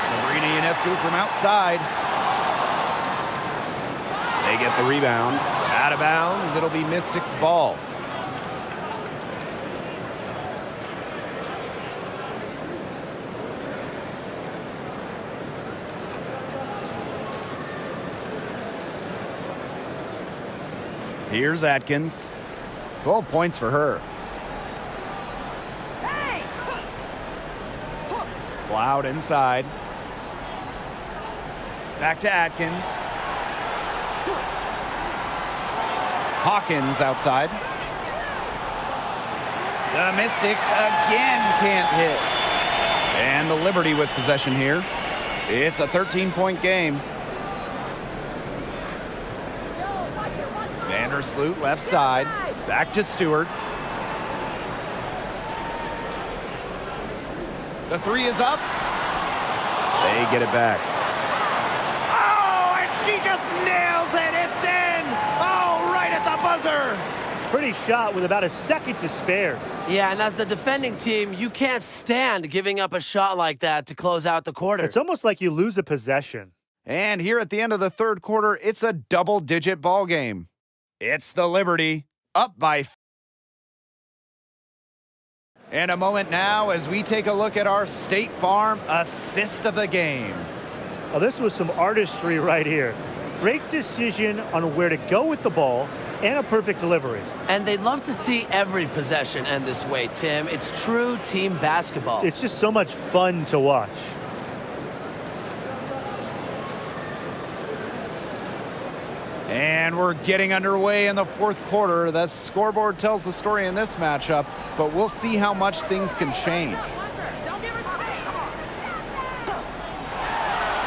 Sabrina Ionescu from outside. They get the rebound. Out of bounds, it'll be Mystics' ball. Here's Atkins. 12 points for her. Loud inside. Back to Atkins. Hawkins outside. The Mystics again can't hit. And the Liberty with possession here. It's a 13-point game. Vandersloot left side. Back to Stewart. The three is up. They get it back. Oh, and she just nails it. It's in. Oh, right at the buzzer. Pretty shot with about a second to spare. Yeah, and as the defending team, you can't stand giving up a shot like that to close out the quarter. It's almost like you lose a possession. And here at the end of the third quarter, it's a double-digit ball game. It's the Liberty up by. And a moment now as we take a look at our State Farm assist of the game. Oh, this was some artistry right here. Great decision on where to go with the ball and a perfect delivery. And they'd love to see every possession end this way, Tim. It's true team basketball. It's just so much fun to watch. And we're getting underway in the fourth quarter. The scoreboard tells the story in this matchup, but we'll see how much things can change.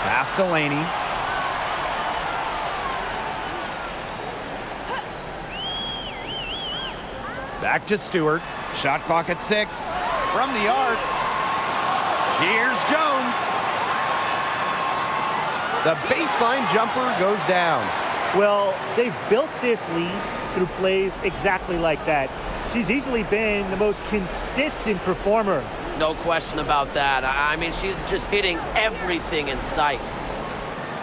Pass to Laney. Back to Stewart. Shot clock at 6. From the arc. Here's Jones. The baseline jumper goes down. Well, they've built this lead through plays exactly like that. She's easily been the most consistent performer. No question about that. I mean, she's just hitting everything in sight.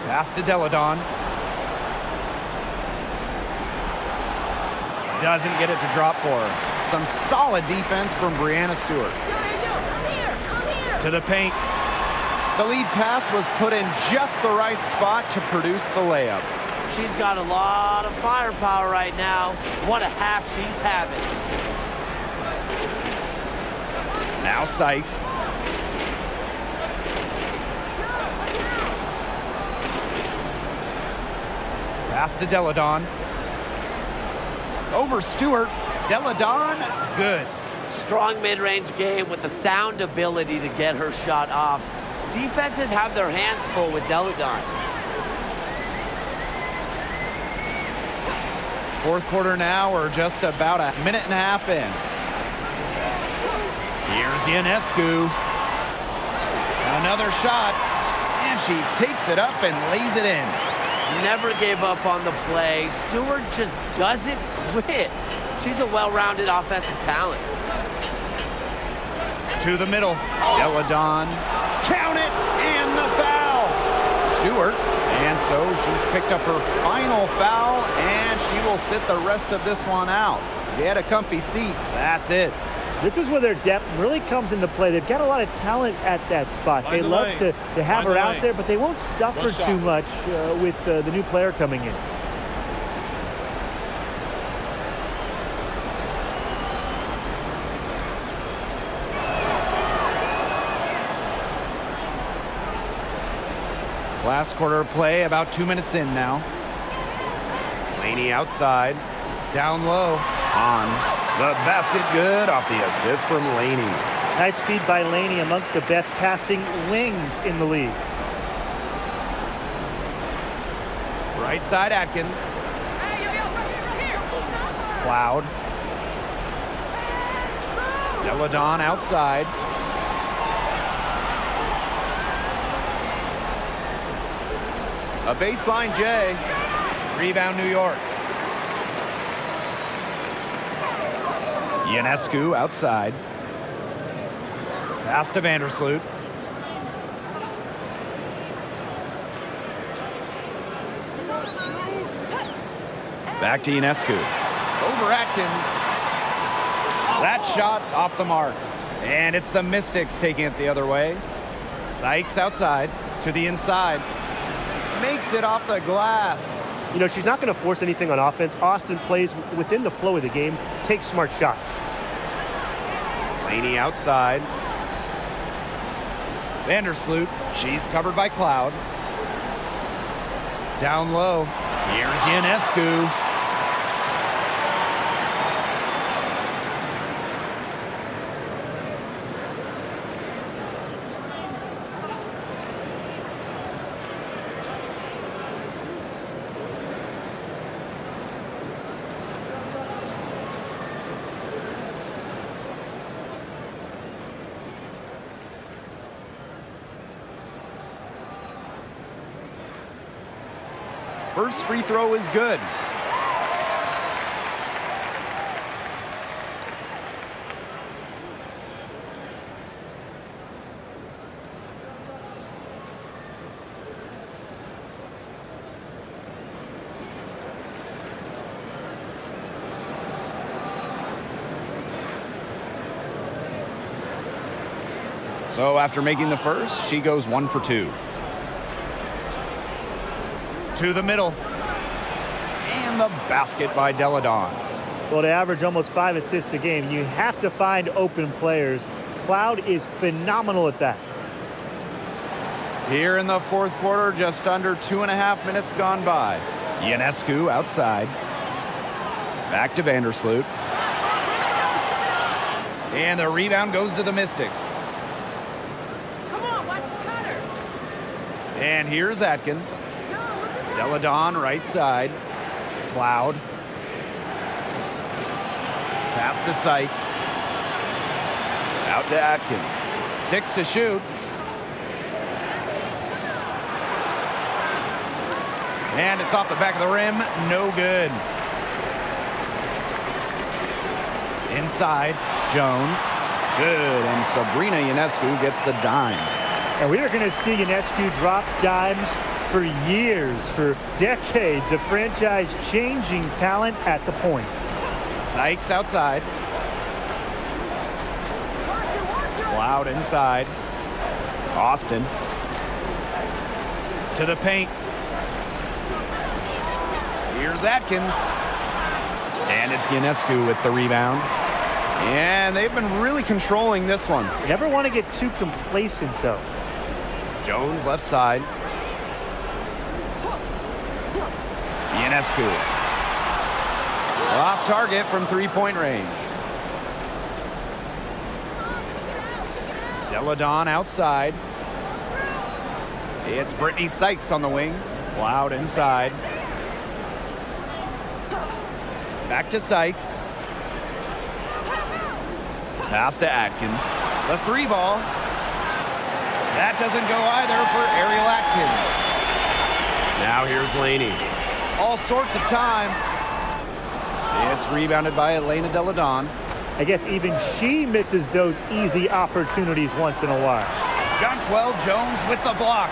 Pass to Deladon. Doesn't get it to drop for her. Some solid defense from Brianna Stewart. Come here. To the paint. The lead pass was put in just the right spot to produce the layup. She's got a lot of firepower right now. What a half she's having. Now Sykes. Pass to Deladon. Over Stewart. Deladon, good. Strong mid-range game with the sound ability to get her shot off. Defenses have their hands full with Deladon. Fourth quarter now, we're just about a minute and a half in. Here's Ionescu. Another shot, and she takes it up and lays it in. Never gave up on the play. Stewart just doesn't quit. She's a well-rounded offensive talent. To the middle. Deladon. Count it, and the foul. Stewart. And so she's picked up her final foul, and she will sit the rest of this one out. Get a comfy seat. That's it. This is where their depth really comes into play. They've got a lot of talent at that spot. They love to have her out there, but they won't suffer too much with the new player coming in. Last quarter of play, about 2 minutes in now. Laney outside, down low, on the basket, good off the assist from Laney. Nice feed by Laney, amongst the best passing wings in the league. Right side Atkins. Cloud. Deladon outside. A baseline J. Rebound New York. Ionescu outside. Pass to Vandersloot. Back to Ionescu. Over Atkins. That shot off the mark. And it's the Mystics taking it the other way. Sykes outside to the inside. Makes it off the glass. You know, she's not going to force anything on offense. Austin plays within the flow of the game, takes smart shots. Laney outside. Vandersloot. She's covered by Cloud. Down low. Here's Ionescu. First free throw is good. So after making the first, she goes 1 for 2. To the middle. And the basket by Deladon. Well, to average almost 5 assists a game, you have to find open players. Cloud is phenomenal at that. Here in the fourth quarter, just under 2.5 minutes gone by. Ionescu outside. Back to Vandersloot. And the rebound goes to the Mystics. Come on, watch the cutter. And here's Atkins. Deladon right side. Cloud. Pass to Sykes. Out to Atkins. 6 to shoot. And it's off the back of the rim. No good. Inside. Jones. Good. And Sabrina Ionescu gets the dime. And we are going to see Ionescu drop dimes for years, for decades, a franchise-changing talent at the point. Sykes outside. Cloud inside. Austin. To the paint. Here's Atkins. And it's Ionescu with the rebound. And they've been really controlling this one. Never want to get too complacent, though. Jones left side. Ionescu. Off target from three-point range. Deladon outside. It's Brittany Sykes on the wing. Cloud inside. Back to Sykes. Pass to Atkins. The three ball. That doesn't go either for Ariel Atkins. Now here's Laney. All sorts of time. It's rebounded by Elena Deladon. I guess even she misses those easy opportunities once in a while. Jonquel Jones with the block.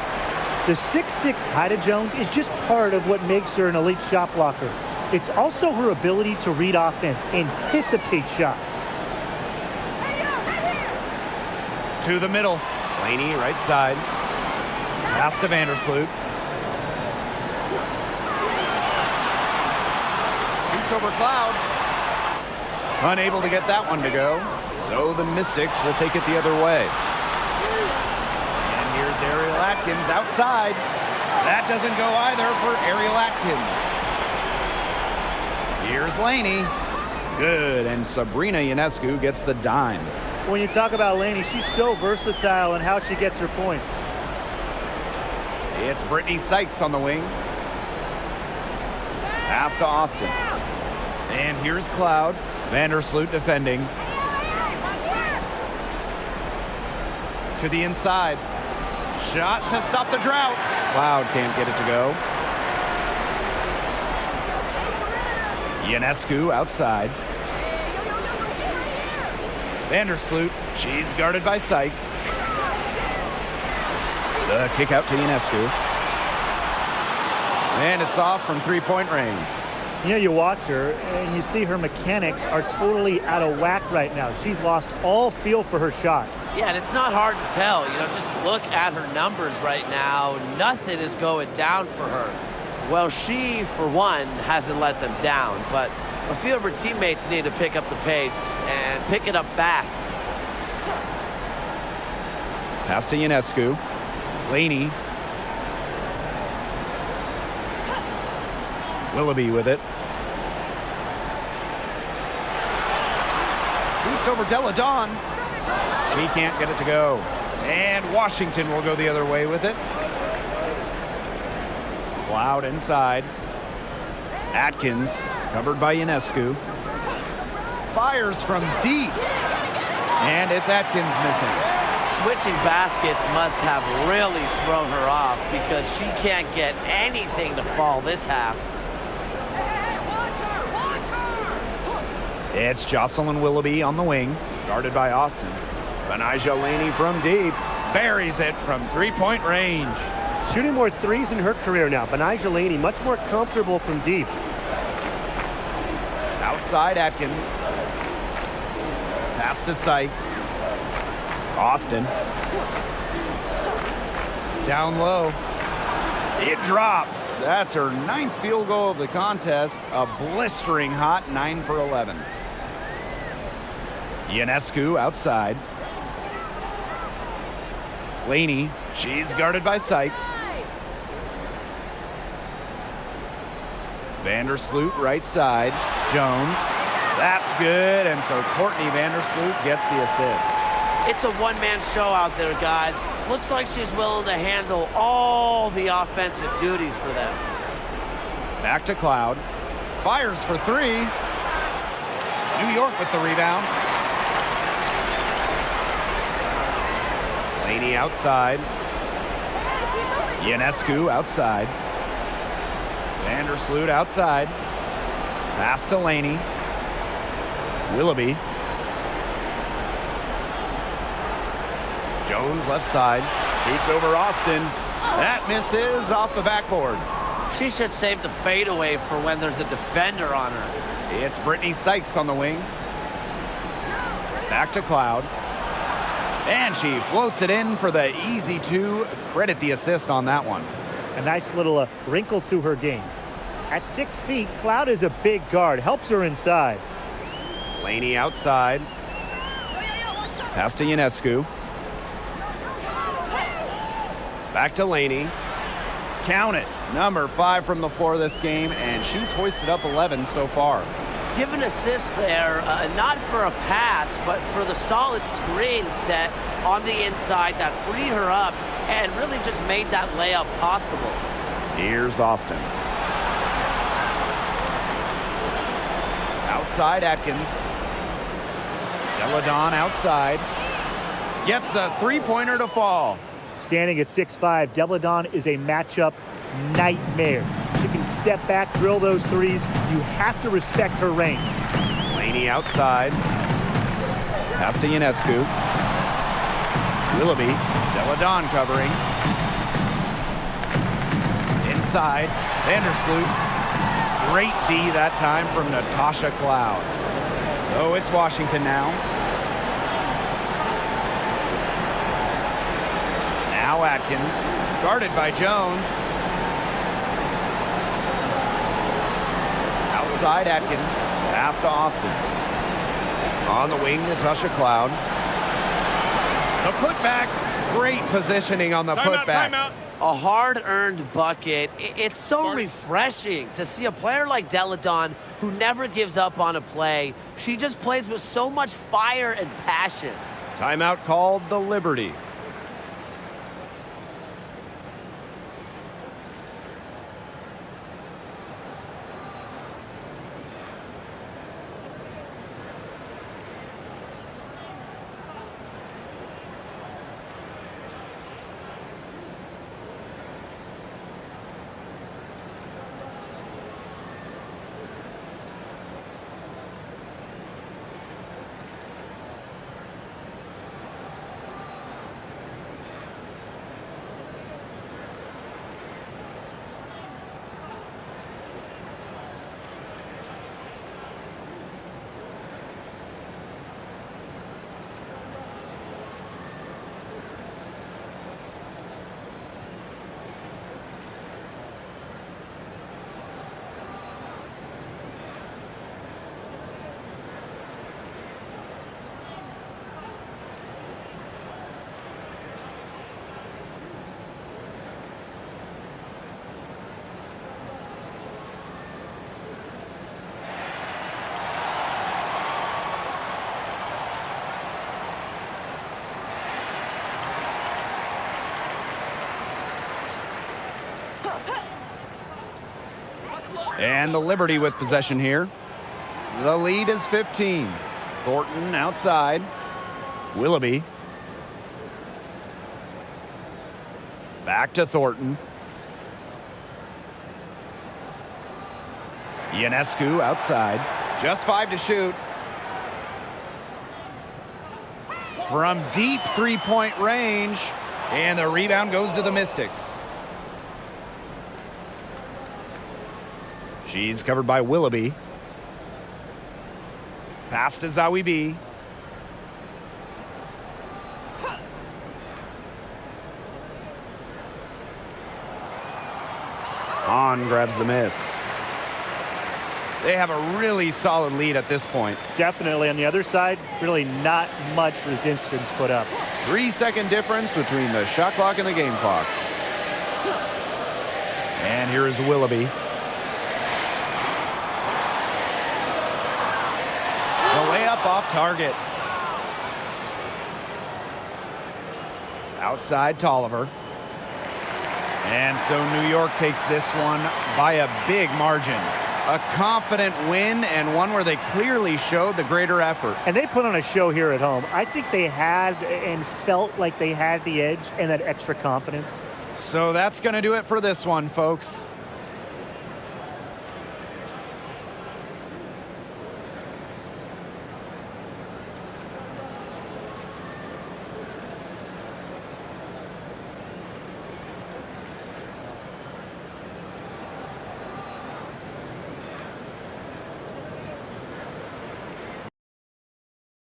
The 6'6" height of Jones is just part of what makes her an elite shot blocker. It's also her ability to read offense, anticipate shots. To the middle. Laney right side. Pass to Vandersloot. Shoots over Cloud. Unable to get that one to go. So the Mystics will take it the other way. And here's Ariel Atkins outside. That doesn't go either for Ariel Atkins. Here's Laney. Good. And Sabrina Ionescu gets the dime. When you talk about Laney, she's so versatile in how she gets her points. It's Brittany Sykes on the wing. Pass to Austin. And here's Cloud. Vandersloot defending. To the inside. Shot to stop the drought. Cloud can't get it to go. Ionescu outside. Vandersloot, she's guarded by Sykes. The kick out to Ionescu. And it's off from three-point range. You know, you watch her and you see her mechanics are totally out of whack right now. She's lost all feel for her shot. Yeah, and it's not hard to tell. You know, just look at her numbers right now. Nothing is going down for her. Well, she, for one, hasn't let them down, but a few of her teammates need to pick up the pace and pick it up fast. Pass to Ionescu. Laney. Willoughby with it. Shoots over Deladon. She can't get it to go. And Washington will go the other way with it. Cloud inside. Atkins, covered by Ionescu. Fires from deep. And it's Atkins missing. Switching baskets must have really thrown her off because she can't get anything to fall this half. It's Jocelyn Willoughby on the wing, guarded by Austin. Benijah Laney from deep, buries it from three-point range. Shooting more threes in her career now. Benijah Laney much more comfortable from deep. Outside Atkins. Pass to Sykes. Austin. Down low. It drops. That's her 9th field goal of the contest. A blistering hot 9 for 11. Ionescu outside. Laney, she's guarded by Sykes. Vandersloot right side. Jones. That's good, and so Courtney Vandersloot gets the assist. It's a one-man show out there, guys. Looks like she's willing to handle all the offensive duties for them. Back to Cloud. Fires for three. New York with the rebound. Laney outside. Ionescu outside. Vandersloot outside. Pass to Laney. Willoughby. Jones left side. Shoots over Austin. That misses off the backboard. She should save the fadeaway for when there's a defender on her. It's Brittany Sykes on the wing. Back to Cloud. And she floats it in for the easy two. Credit the assist on that one. A nice little wrinkle to her game. At 6 feet, Cloud is a big guard. Helps her inside. Laney outside. Pass to Ionescu. Back to Laney. Count it. Number 5 from the floor this game, and she's hoisted up 11 so far. Give an assist there, not for a pass, but for the solid screen set on the inside that freed her up and really just made that layup possible. Here's Austin. Outside Atkins. Deladon outside. Gets a three-pointer to fall. Standing at 6'5", Deladon is a matchup nightmare. She can step back, drill those threes. You have to respect her range. Laney outside. Pass to Ionescu. Willoughby. Deladon covering. Inside. Vandersloot. Great D that time from Natasha Cloud. So it's Washington now. Now Atkins. Guarded by Jones. Outside Atkins. Pass to Austin. On the wing, Natasha Cloud. The putback. Great positioning on the putback. Timeout. A hard-earned bucket. It's so refreshing to see a player like Deladon who never gives up on a play. She just plays with so much fire and passion. Timeout called the Liberty. And the Liberty with possession here. The lead is 15. Thornton outside. Willoughby. Back to Thornton. Ionescu outside. Just 5 to shoot. From deep three-point range. And the rebound goes to the Mystics. She's covered by Willoughby. Pass to wnba. Hahn grabs the miss. They have a really solid lead at this point. Definitely. On the other side, really not much resistance put up. 3-second difference between the shot clock and the game clock. And here is Willoughby. The layup off target. Outside Tolliver. And so New York takes this one by a big margin. A confident win and one where they clearly showed the greater effort. And they put on a show here at home. I think they had and felt like they had the edge and that extra confidence. So that's going to do it for this one, folks.